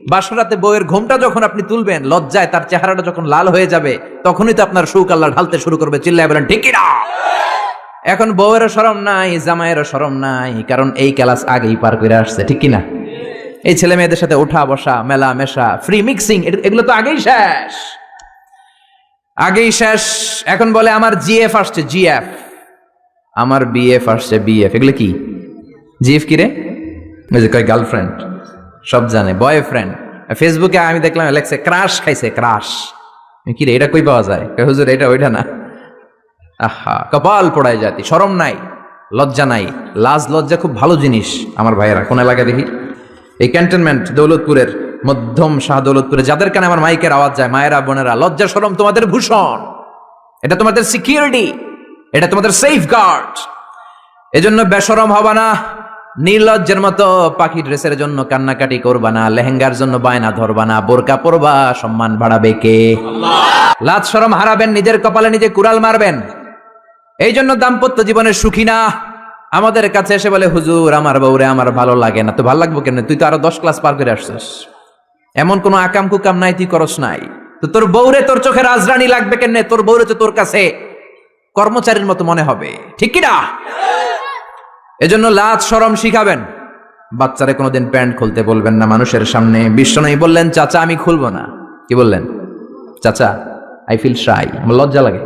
বাসরাতে বউয়ের ঘুমটা যখন আপনি তুলবেন, লজ্জায় তার চেহারাটা যখন লাল হয়ে যাবে, তখনই তো আপনার সুখ আল্লাহ ঢালতে শুরু করবে। চিল্লায় বলেন ঠিক কি না? এখন বউয়েরও শরম নাই, জামাইয়েরও শরম নাই, কারণ এই ক্লাস আগেই পার করে আসছে। ঠিক কিনা? এই ছেলে মেয়েদের সাথে ওঠা বসা, মেলা মেশা, ফ্রি মিক্সিং, এগুলো তো আগেই শেষ, আগেই শেষ। এখন বলে আমার জিএফ আসছে, জিএফ, আমার বিএফ আসছে, বিএফ। এগুলো কি? জিএফ কি রে? কয় গার্লফ্রেন্ড, সব জানে। বয়ফ্রেন্ড, ফেসবুকে আমি দেখলাম লেখছে ক্রাশ খাইছে, ক্রাশ। কি রে, এটা কই পাওয়া যায়? হুজুর এটা ওইটা না। আহা, কপাল পোড়ায় জাতি, শরম নাই, লজ্জা নাই। লাজ লজ্জা খুব ভালো জিনিস আমার ভাইয়েরা। কোন এলাকা দেখি? এই ক্যান্টনমেন্ট দৌলতপুরের, মধ্যম শাহ দৌলতপুরে, যাদের কানে আমার মাইকের আওয়াজ যায়, মায়েরা বোনেরা, লজ্জা শরম তোমাদের ভূষণ, এটা তোমাদের সিকিউরিটি, এটা তোমাদের সেফ গার্ড। এজন্য বেশরম হবা না, নির্লজ্জের মতো পাখি ড্রেসের জন্য কান্নাকাটি করবা না, লেহেঙ্গার জন্য বায়না ধরবা না, বোরকা পরবা, সম্মান বাড়াবে কে? লাজ শরম হারাবেন, নিজের কপালে নিজে কুড়াল মারবেন। এই জন্য দাম্পত্য জীবনের সুখী না। আমাদের কাছে এসে বলে হুজুর আমার বউরে আমার ভালো লাগে না। তো ভালো লাগবো কেন? তুই তো আরো 10 ক্লাস পার করে আসছিস, এমন কোন আকাম কুকাম নাই, তুই করস নাই। তো তোর বউরে তোর চোখে রাজরানী লাগবে কেন? তোর বউরে তো তোর কাছে কর্মচারীর মতো মনে হবে। ঠিক কি না? এজন্য লাজ শরম শিখাবেন। বাচ্চারে কোনোদিন প্যান্ট খুলতে বলবেন না মানুষের সামনে। বিশ্বনবী বললেন চাচা আমি খুলবো না। কি বললেন? চাচা আই ফিল শাই, আমার লজ্জা লাগে,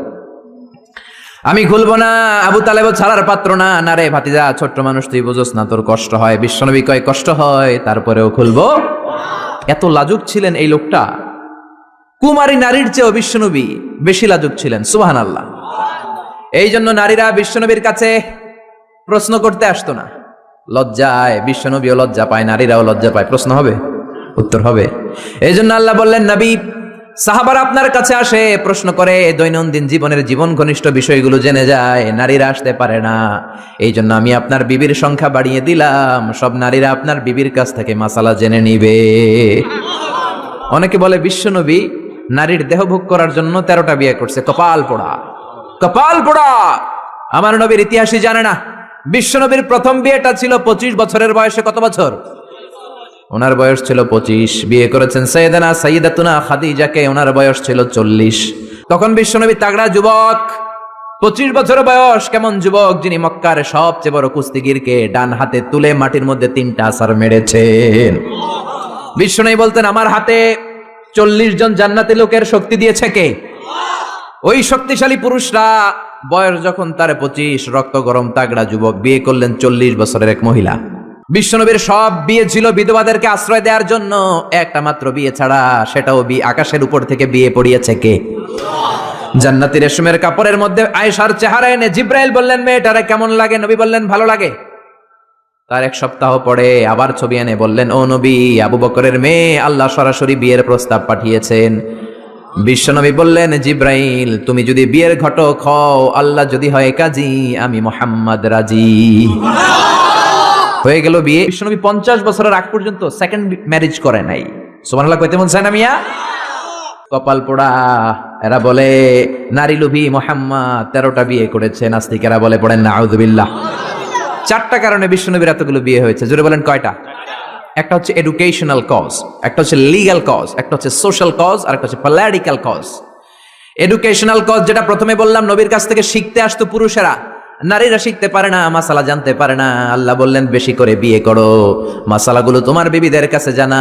আমি খুলবো না। আবু তালেব ছাড়ার পাত্র না। না রে ভাতিজা, ছোট্ট মানুষ, তুই বুঝোস না, তোর কষ্ট হয়। বিশ্বনবী কয় কষ্ট হয়, তারপরেও খুলবো। এত লাজুক ছিলেন এই লোকটা। কুমারী নারীর চেয়েও বিশ্বনবী বেশি লাজুক ছিলেন। সুবহানাল্লাহ। এই জন্য নারীরা বিশ্বনবীর কাছে প্রশ্ন করতে আসতো না, লজ্জায়। বিশ্বনবীও লজ্জা পায়, নারীরাও লজ্জা পায়। প্রশ্ন হবে, উত্তর হবে। এই জন্য আল্লাহ বললেন নবী, সাহাবারা আপনার কাছে আসে, প্রশ্ন করে, দৈনন্দিন জীবনের জীবন ঘনিষ্ঠ বিষয়গুলো জেনে যায়, নারীরা আসতে পারে না। এই জন্য আমি আপনার বিবির সংখ্যা বাড়িয়ে দিলাম, সব নারীরা আপনার বিবির কাছ থেকে মাসালা জেনে নিবে। অনেকে বলে বিশ্বনবী নারীর দেহভোগ করার জন্য 13টা বিয়ে করছে। কপাল পোড়া, কপাল পোড়া। আমার নবীর ইতিহাসই জানে না। বিশ্বনবীর প্রথম বিয়েটা ছিল 25 বছরের বয়সে। কত বছর? ওনার বয়স ছিল 25। বিয়ে করেছেন সাইয়্যিদাতুনা খাদিজাকে, ওনার বয়স ছিল 40। তখন বিশ্বনবী তাগড়া যুবক, 25 বছর বয়স। কেমন যুবক? যিনি মক্কার সবচেয়ে বড় কুস্তিগিরকে ডান হাতে তুলে মাটির মধ্যে 3টা আছাড় মেরেছেন। বিশ্বনবী বলতেন আমার হাতে 40 জন জান্নাতি লোকের শক্তি দিয়েছে কে? ওই শক্তিশালী পুরুষরা। বয়স যখন তার 25, রক্ত গরম তাগড়া যুবক, বিয়ে করলেন 40 বছরের এক মহিলা। বিশ্বনবীর সব বিয়ে ছিল বিধবাদেরকে আশ্রয় দেওয়ার জন্য। একটা মাত্র বিয়ে ছাড়া, সেটাও আকাশের উপর থেকে বিয়ে পড়িয়েছে কে? জান্নাতি রেশমের কাপড়ের মধ্যে আয়েশার চেহারা এনে জিব্রাইল বললেন মেয়েটারে কেমন লাগে? নবী বললেন ভালো লাগে। তার 1 সপ্তাহ পরে আবার ছবি এনে বললেন ও নবী, আবু বকরের মেয়ে, আল্লাহ সরাসরি বিয়ের প্রস্তাব পাঠিয়েছেন। বিশ্বনবী বললেন জিব্রাইল, তুমি যদি বিয়ের ঘটক হও, আল্লাহ যদি হয় কাজী, আমি মুহাম্মদ রাজি। হয়ে গেল বিয়ে। বিশ্বনবী 50 বছরের আগ পর্যন্ত সেকেন্ড ম্যারেজ করে নাই। সুবহানাল্লাহ কইতে মন চায় না মিয়া? কপাল পোড়া। এরা বলে নারী লোভী মুহাম্মদ 13টা বিয়ে করেছে। নাস্তিকেরা বলে পড়েন নাউযুবিল্লাহ। 4টা কারণে বিশ্বনবীর এতগুলো বিয়ে হয়েছে। জোরে বলেন কয়টা? একটা হচ্ছে এডুকেশনাল কজ, একটা হচ্ছে লিগ্যাল কজ, একটা হচ্ছে সোশ্যাল কজ, আর একটা হচ্ছে পলিটিক্যাল কজ। এডুকেশনাল কজ যেটা প্রথমে বললাম, নবীর কাছ থেকে শিখতে আসতো পুরুষেরা, নারীরা শিখতে পারে না, মাসালা জানতে পারে না। আল্লাহ বললেন বেশি করে বিয়ে করো, মাসালাগুলো তোমার বিবিদের কাছে জানা।